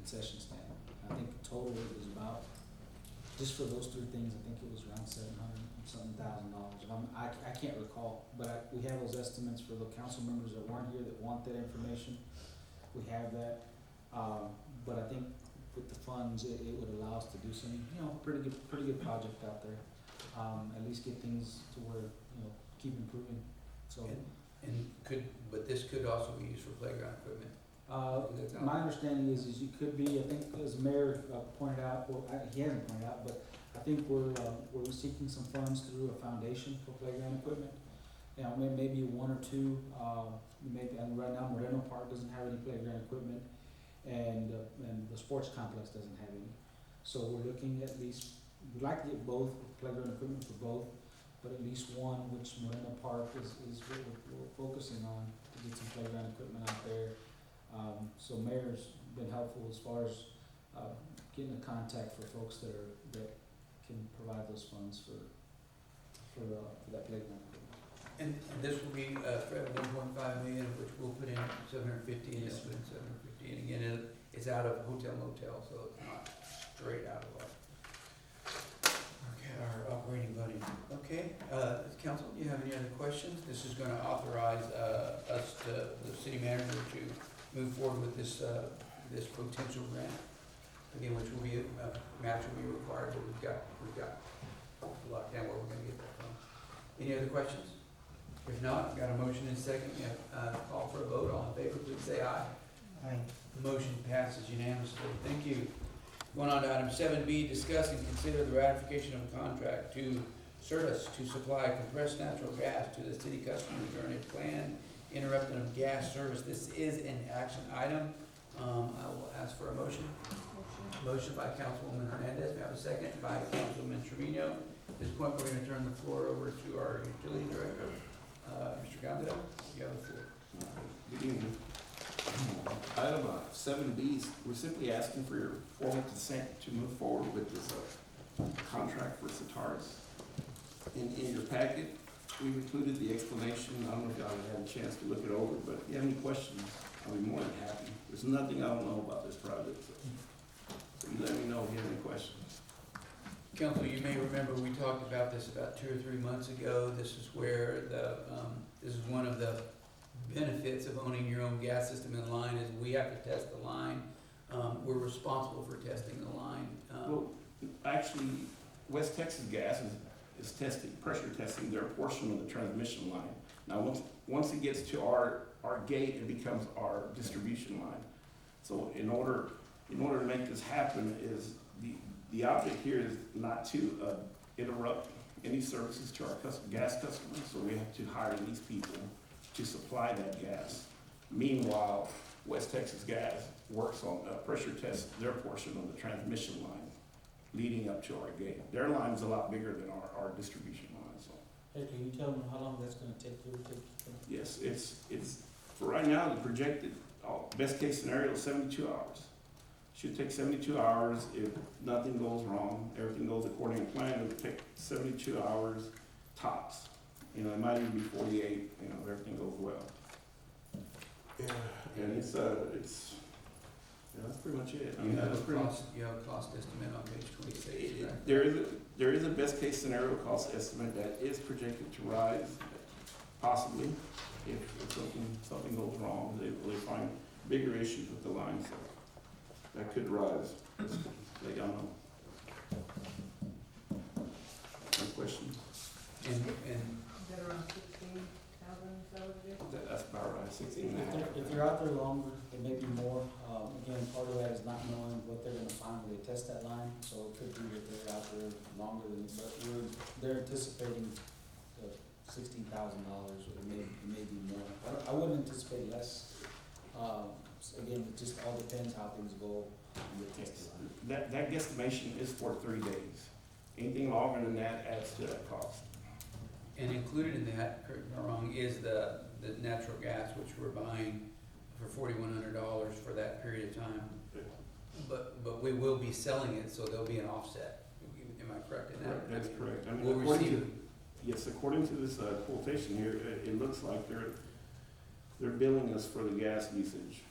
concession stand. I think total it was about, just for those three things, I think it was around $700-something thousand. I can't recall, but we have those estimates for the council members that weren't here that want that information. We have that, but I think with the funds, it would allow us to do some, pretty good project out there. At least get things to where, keep improving, so. But this could also be used for playground equipment. My understanding is you could be, I think, as the mayor pointed out, well, he hasn't pointed out, but I think we're seeking some funds through a foundation for playground equipment. Maybe one or two, and right now Moreno Park doesn't have any playground equipment, and the sports complex doesn't have any. So we're looking at least, we'd like to get both, playground equipment for both, but at least one, which Moreno Park is what we're focusing on, to get some playground equipment out there. So mayor's been helpful as far as getting a contact for folks that can provide those funds for that playground equipment. And this will be for 1.5 million, which we'll put in 750, and Yes, put in 750, and again, it's out of hotel motel, so it's not straight out of our operating budget. Okay, council, do you have any other questions? This is gonna authorize the city manager to move forward with this potential grant. Again, which will be, match will be required, but we've got locked down where we're gonna get that from. Any other questions? If not, I've got a motion and a second, call for a vote. All in favor, please say aye. Aye. Motion passes unanimously. Thank you. Going on to item 7B, discuss and consider the ratification of a contract to Certus to supply compressed natural gas to the city customers during a planned interruption of gas service. This is an action item. I will ask for a motion. Motion by Councilwoman Hernandez. May I have a second? By Councilman Trevino. At this point, we're going to turn the floor over to our utility director, Mr. Gondel. You have the floor. Good evening. Item 7B, we're simply asking for your formal consent to move forward with this contract for Certarus. In your packet, we've included the explanation. I don't know if y'all have had a chance to look it over, but if you have any questions, I'll be more than happy. There's nothing I don't know about this project, so you let me know if you have any questions. Council, you may remember we talked about this about 2 or 3 months ago. This is where this is one of the benefits of owning your own gas system in line is we have to test the line. We're responsible for testing the line. Well, actually, West Texas Gas is pressure testing their portion of the transmission line. Now, once it gets to our gate, it becomes our distribution line. So in order to make this happen, is the object here is not to interrupt any services to our gas customers. So we have to hire these people to supply that gas. Meanwhile, West Texas Gas works on pressure test their portion of the transmission line leading up to our gate. Their line is a lot bigger than our distribution line. So Hey, can you tell them how long that's gonna take you to take? yes, it's for right now the projected best case scenario is 72 hours. Should take 72 hours if nothing goes wrong, everything goes according to plan. It would take 72 hours tops. It might even be 48. If everything goes well. Yeah, and it's that's pretty much it. You have a cost estimate on page 26. Right? There is a best case scenario cost estimate that is projected to rise, possibly if something goes wrong. They find bigger issues with the line, so that could rise. Just let y'all know. Any questions? And Is that around 16,000, is that what it is? That's about right. 16.5. If they're out there longer, it may be more. Again, part of that is not knowing what they're gonna find when they test that line, so it could be that they're out there longer than, but they're anticipating $16,000, or it may be more. I wouldn't anticipate less. Again, it just all depends how things go in the test line. That guesstimation is for 3 days. Anything longer than that adds to that cost. And included in that, correct me if I'm wrong, is the natural gas, which we're buying for $4,100 for that period of time. But we will be selling it, so there'll be an offset. Am I correct in that? That's correct. We'll receive. Yes, according to this quotation here, it looks like they're billing us for the gas usage.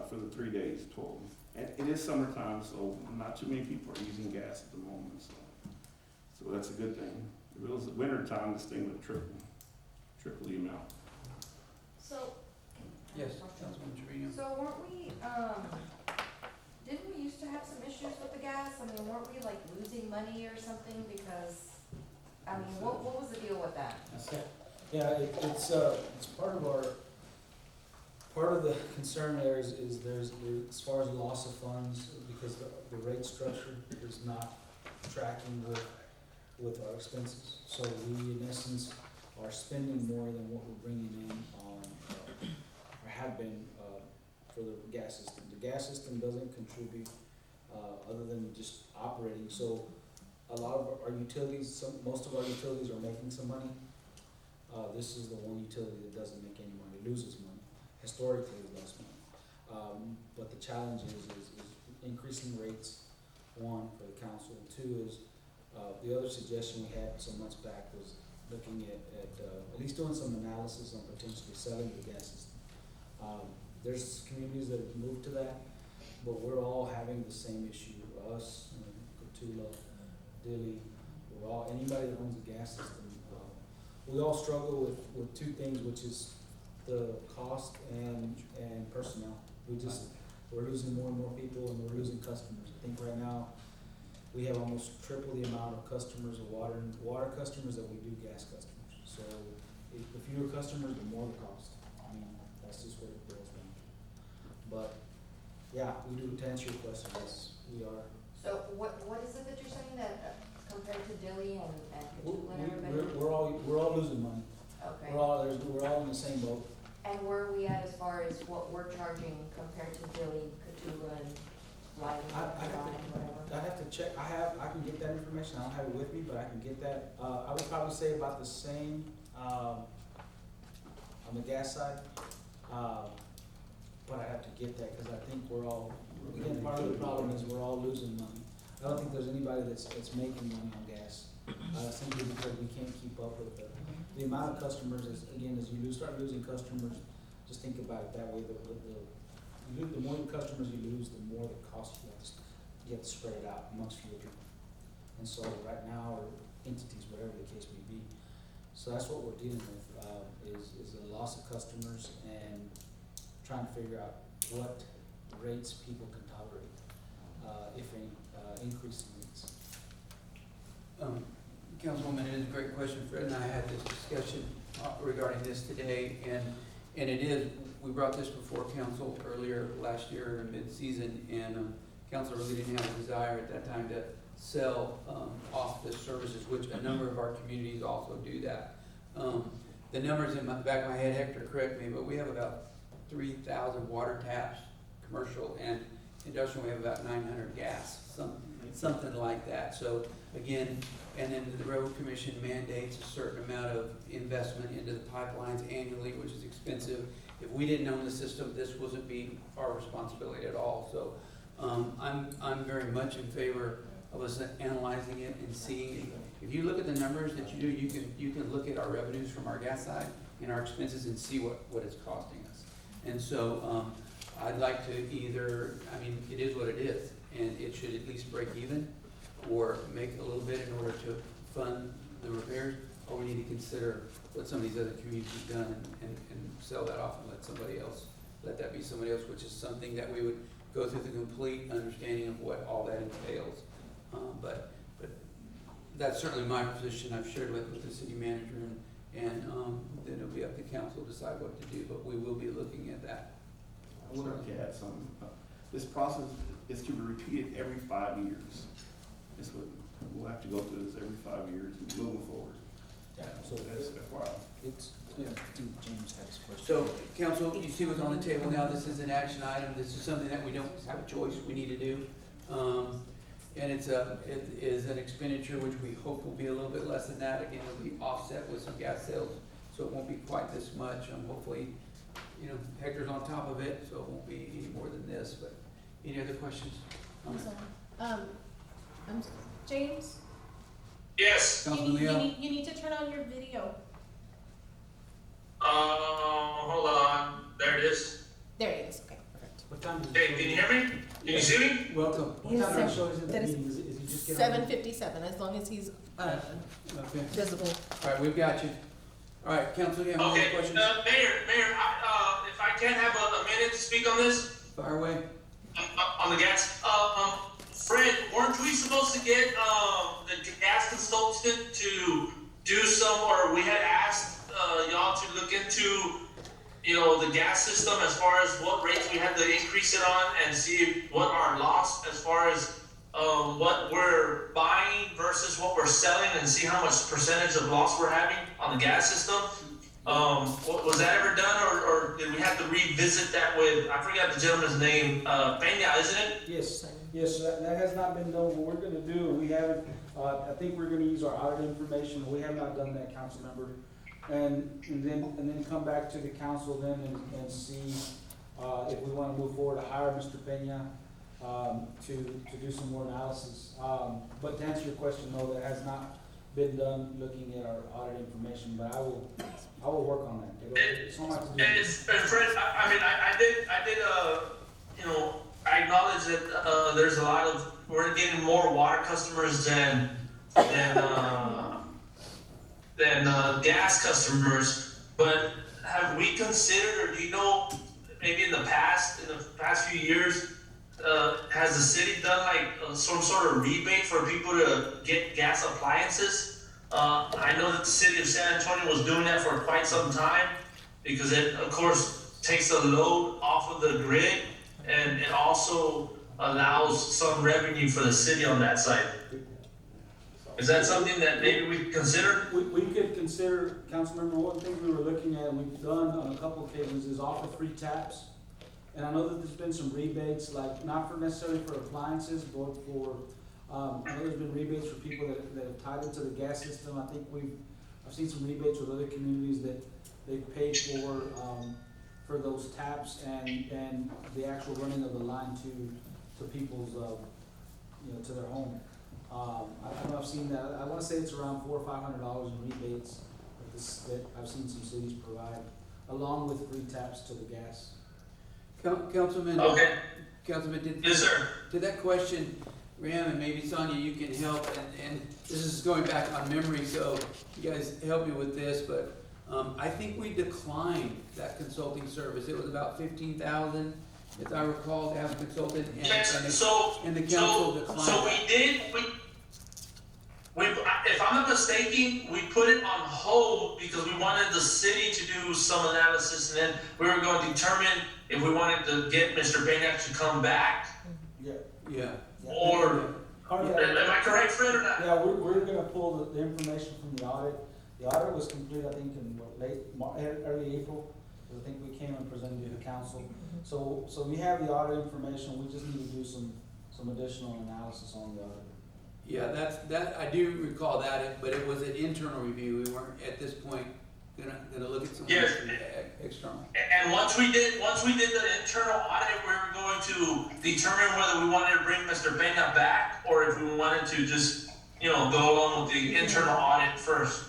for the 3 days total. And it is summertime, so not too many people are using gas at the moment, so that's a good thing. If it was winter time, this thing would triple the amount. So. Yes, Councilman Trevino. So weren't we, didn't we used to have some issues with the gas? I mean, weren't we like losing money or something because, I mean, what was the deal with that? Yeah, it's part of the concern there is there's, as far as loss of funds, because the rate structure is not tracking with our expenses. So we, in essence, are spending more than what we're bringing in on, or have been, for the gas system. The gas system doesn't contribute, other than just operating. So a lot of our utilities, most of our utilities are making some money. This is the one utility that doesn't make any money, loses money. Historically, it lost money. But the challenge is increasing rates, one, for the council. Two is, the other suggestion we had some months back was looking at least doing some analysis on potentially selling the gas system. There's communities that have moved to that, but we're all having the same issue. Us, Cotulla, Dilley, anybody that owns a gas system, we all struggle with two things, which is the cost and personnel. We're losing more and more people, and we're losing customers. I think right now, we have almost triple the amount of customers of water customers that we do gas customers. So the fewer customers, the more the cost. I mean, that's just what it boils down to. But, yeah, we do, to answer your question, yes, we are. So what is it that you're saying that compared to Dilley and Cotulla and everybody? We're all losing money. Okay. We're all in the same boat. And where are we at as far as what we're charging compared to Dilley, Cotulla, and Lyman, whatever? I have to check, I can get that information, I don't have it with me, but I can get that. I would probably say about the same, on the gas side. But I have to get that, cause I think we're all, again, part of the problem is we're all losing money. I don't think there's anybody that's making money on gas, simply because we can't keep up with the amount of customers is, again, as you start losing customers, just think about it that way, the more customers you lose, the more the cost you have to spread it out amongst fewer people. And so right now, or entities, whatever the case may be. So that's what we're dealing with, is the loss of customers and trying to figure out what rates people can tolerate, if any, increasing rates. Councilwoman, it is a great question. Fred and I had this discussion regarding this today, and it is, we brought this before council earlier last year in mid-season, and council really didn't have a desire at that time to sell off the services, which a number of our communities also do that. The numbers in the back of my head, Hector, correct me, but we have about 3,000 water taps, commercial and industrial. We have about 900 gas, something like that. So again, and then the Railroad Commission mandates a certain amount of investment into the pipelines annually, which is expensive. If we didn't own the system, this wasn't be our responsibility at all. So I'm very much in favor of us analyzing it and seeing. If you look at the numbers that you do, you can look at our revenues from our gas side and our expenses and see what it's costing us. And so I'd like to either, I mean, it is what it is, and it should at least break even or make a little bit in order to fund the repairs, or we need to consider what some of these other communities have done and sell that off and let that be somebody else, which is something that we would go through the complete understanding of what all that entails. But that's certainly my position. I've shared with the city manager, and then it'll be up to council to decide what to do, but we will be looking at that. I would like to add something. This process is to be repeated every 5 years. This what we'll have to go through this every 5 years and moving forward. Yeah, so That's FYI. I think James had his question. So, council, you see what's on the table now. This is an action item. This is something that we don't have a choice. We need to do. And it is an expenditure which we hope will be a little bit less than that. Again, it'll be offset with some gas sales, so it won't be quite this much. Hopefully, Hector's on top of it, so it won't be any more than this. But any other questions? I'm sorry. James? Yes. Councilman Leo? You need to turn on your video. Hold on. There it is. There it is. Okay, perfect. What time does it Hey, show? can you hear me? Can you see me? Welcome. What Yes, time does it sir. show is in the That is meeting? Is it just get on? 7:57, as long as he's, Okay. visible. All right, we've got you. All right, council, you have any Okay, more questions? Mayor, if I can have a minute to speak on this, Fire away. on the gas. Fred, weren't we supposed to get, the gas consultant to do some, or we had asked, y'all to look into, the gas system as far as what rates we had to increase it on and see what our loss as far as, what we're buying versus what we're selling and see how much percentage of loss we're having on the gas system? Was that ever done, or did we have to revisit that with, I forgot the gentleman's name, Peña, isn't it? Yes, that has not been done. What we're gonna do, we haven't, I think we're gonna use our audit information. We have not done that, council member. And then come back to the council then and see, if we wanna move forward to hire Mr. Peña, to do some more analysis. But to answer your question, no, that has not been done looking at our audit information, but I will work on that. It's on my to-do And list. Fred, I did, I acknowledge that, there's a lot of, we're getting more water customers than gas customers, but have we considered, or do you know, maybe in the past few years, has the city done like some sort of rebate for people to get gas appliances? I know that the city of San Antonio was doing that for quite some time, because it, of course, takes the load off of the grid, and it also allows some revenue for the city on that side. Is that something that maybe we could consider? We could consider, Councilmember, one thing we were looking at, and we've done on a couple occasions, is offer free taps. And I know that there's been some rebates, like, not for necessarily for appliances, but for, I know there's been rebates for people that have tied into the gas system. I think I've seen some rebates with other communities that they've paid for those taps and the actual running of the line to people's, to their home. I know I've seen that, I wanna say it's around $400 or $500 in rebates that I've seen some cities provide, along with free taps to the gas. Councilman. Okay. Councilman, Yes, sir. to that question, Ram, and maybe Sonia, you can help, and this is going back on memory, so you guys help me with this, but, I think we declined that consulting service. It was about 15,000, if I recall, to have a consultant, and the council declined. So we did, if I'm not mistaken, we put it on hold because we wanted the city to do some analysis, and then we were going to determine if we wanted to get Mr. Peña to come back, Yeah. or, Part of am that- I correct, Fred, or not? Yeah, we're gonna pull the information from the audit. The audit was complete, I think, in early April, because I think we came and presented to the council. So we have the audit information, we just need to do some additional analysis on the audit. Yeah, that, I do recall that, but it was an internal review. We weren't, at this point, gonna look at some Yes. external. And once we did the internal audit, we were going to determine whether we wanted to bring Mr. Peña back, or if we wanted to just, go along with the internal audit first.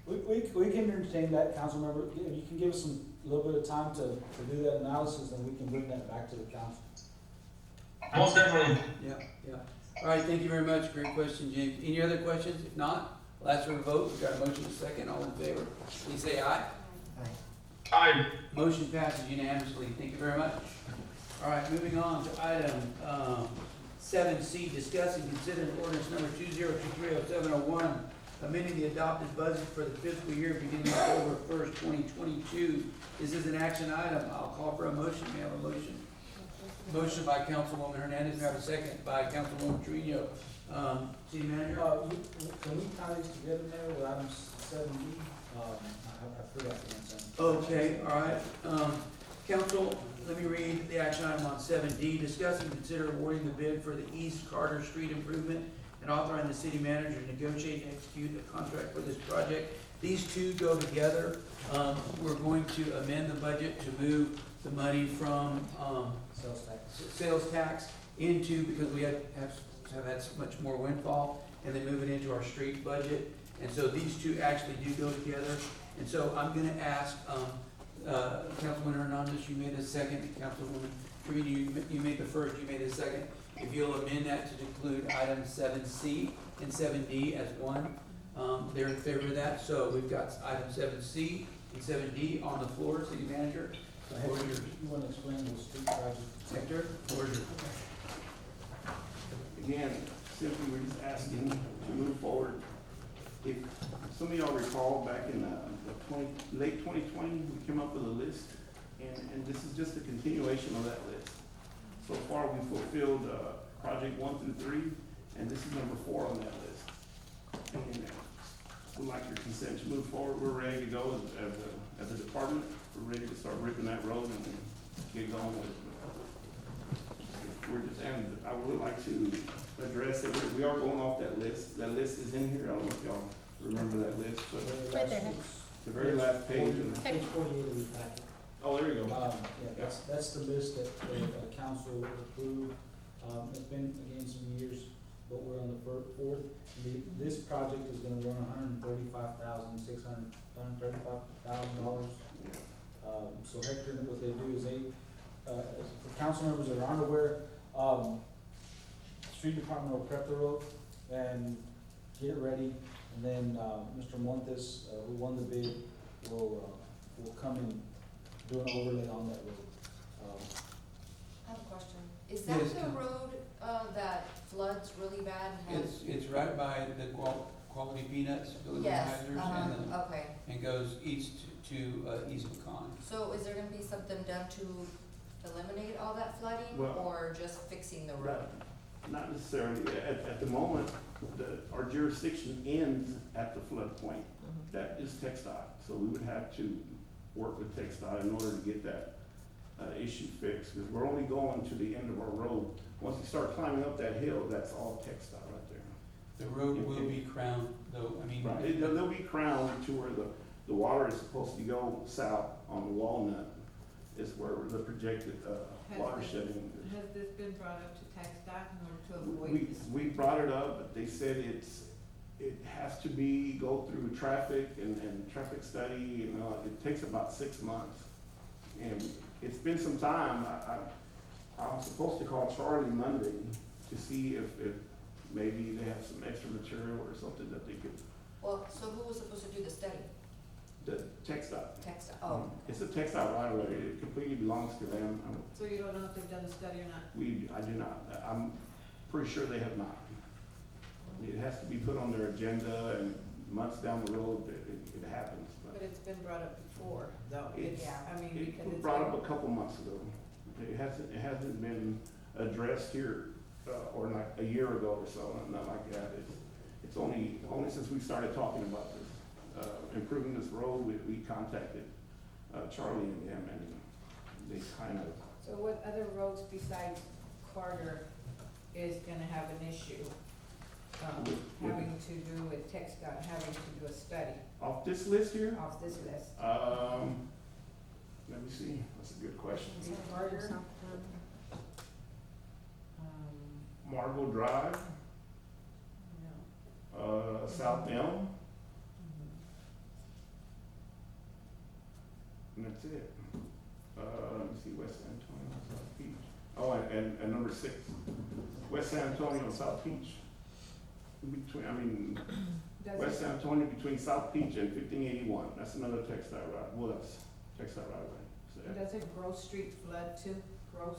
We can entertain that, council member. If you can give us a little bit of time to do that analysis, then we can bring that back to the council. Most definitely. Yeah. All right, thank you very much. Great question, James. Any other questions? If not, we'll ask for a vote. We've got a motion and a second. All in favor, please say aye. Aye. Motion passes unanimously. Thank you very much. All right, moving on to item 7C, discuss and consider ordinance number 2023-0701, amending the adopted budget for the fiscal year beginning October 1st, 2022. This is an action item. I'll call for a motion. May I have a motion? Motion by Councilwoman Hernandez. May I have a second? By Councilwoman Trujillo. City Manager? Can we tie these together there with item 7B? I forgot the answer. Okay, all right. Council, let me read the action item on 7D. Discuss and consider awarding the bid for the East Carter Street improvement and authorizing the city manager to negotiate and execute a contract for this project. These two go together. We're going to amend the budget to move the money from sales tax into, because we have had so much more windfall, and then move it into our street budget. And so these two actually do go together. And so I'm gonna ask, Councilwoman Hernandez, you made a second, Councilwoman Trina, you made the first, you made the second. If you'll amend that to include items seven C and seven D as one, they're in favor of that. So we've got item seven C and seven D on the floor, city manager. The floor is yours. You wanna explain the street project? Secretary, the floor is yours. Again, simply we're just asking to move forward. If some of y'all recall, back in late 2020, we came up with a list, and this is just a continuation of that list. So far, we fulfilled project 1 through 3, and this is number 4 on that list. And we'd like your consent to move forward. We're ready to go as a department. We're ready to start ripping that road and get going with it. And I would like to address that we are going off that list. That list is in here. I don't know if y'all remember that list, but Right there. the very last page. Page 48 of the packet. Oh, there you go. Yeah, that's the list that the council approved. It's been, again, some years, but we're on the fourth. This project is gonna run $135,000. So Hector, what they do is for council members that aren't aware, street department will prep the road and get it ready, and then, Mr. Montes, who won the bid, will come and do an overlay on that road. I have a question. Is that Yes, the Kim. road, that floods really bad and has? It's right by the Quality Peanuts, Billy Yes, Heiser's, okay. and goes east to East Pecan. So is there gonna be something done to eliminate all that flooding, Well- or just fixing the road? Not necessarily. At the moment, our jurisdiction ends at the flood point. That is TxDOT. So we would have to work with TxDOT in order to get that issue fixed, because we're only going to the end of our road. Once you start climbing up that hill, that's all TxDOT right there. The road will be crowned, though, I mean. Right, they'll be crowned to where the water is supposed to go south on the Walnut is where the projected water shedding is. Has this been brought up to TxDOT in order to avoid this? We brought it up, but they said it has to go through traffic and traffic study, you know, it takes about 6 months. And it's been some time. I'm supposed to call Charlie Monday to see if maybe they have some extra material or something that they could, Well, so who was supposed to do the study? the TxDOT. Text, oh, It's a TxDOT right away. It completely belongs to them. So you don't know if they've done the study or not? I do not. I'm pretty sure they have not. It has to be put on their agenda, and months down the road, it happens. But it's been brought up before, though. It's- Yeah, I mean, It because was it's. brought up a couple months ago. It hasn't been addressed here, or like a year ago or so, not like that. It's only since we started talking about this, improving this road, we contacted, Charlie and them, and they kind of, So what other roads besides Carter is gonna have an issue, With- having to do with TxDOT, having to do a study off this list here, off this list? let me see, that's a good question. Carter, Margot Drive, no. South Elm, Mhm. and that's it. Let me see, West San Antonio, South Beach. Oh, and number 6, West San Antonio, South Beach. Does West it, San Antonio between South Beach and 1581. That's another TxDOT route. Well, that's TxDOT right away. So does it Gross Street flood too? Gross?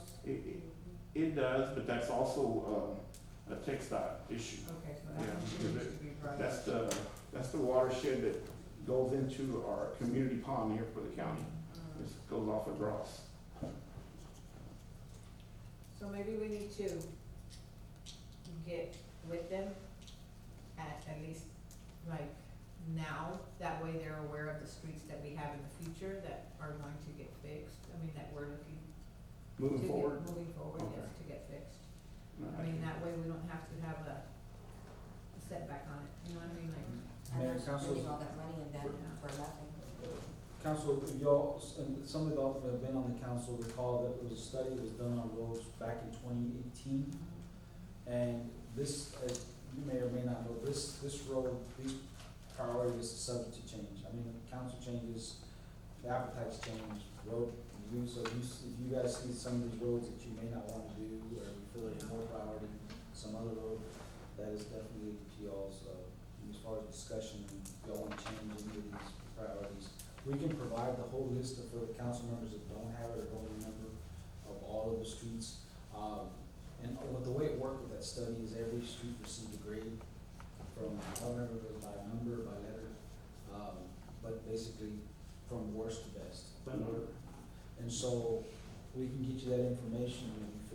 it does, but that's also a TxDOT issue. Okay, so Yeah, that one because needs to be brought That's up. that's the watershed that goes into our community pond here for the county. It goes off of Gross. So maybe we need to get with them at least like now, that way they're aware of the streets that we have in the future that are going to get fixed. I mean, that we're looking to Moving get, forward. moving forward, Okay. yes, to get fixed. No, I mean, that way we don't have to have a setback on it, you know what I mean, like. Mayor, and council, spending all that money and then for nothing. council, y'all, and some of y'all that have been on the council recall that there was a study that was done on roads back in 2018. And this, you may or may not know, this road, these priorities are subject to change. I mean, council changes, the appetites change, road do. So if you guys see some of these roads that you may not wanna do, or you feel like more priority, some other road, that is definitely to y'all's, as far as discussion, if y'all wanna change any of these priorities. We can provide the whole list for the council members that don't have it or don't remember of all of the streets. And the way it worked with that study is every street received a grade from, I don't remember if it was by number, by letter, but basically from worst to best. And so we can get you that information, and if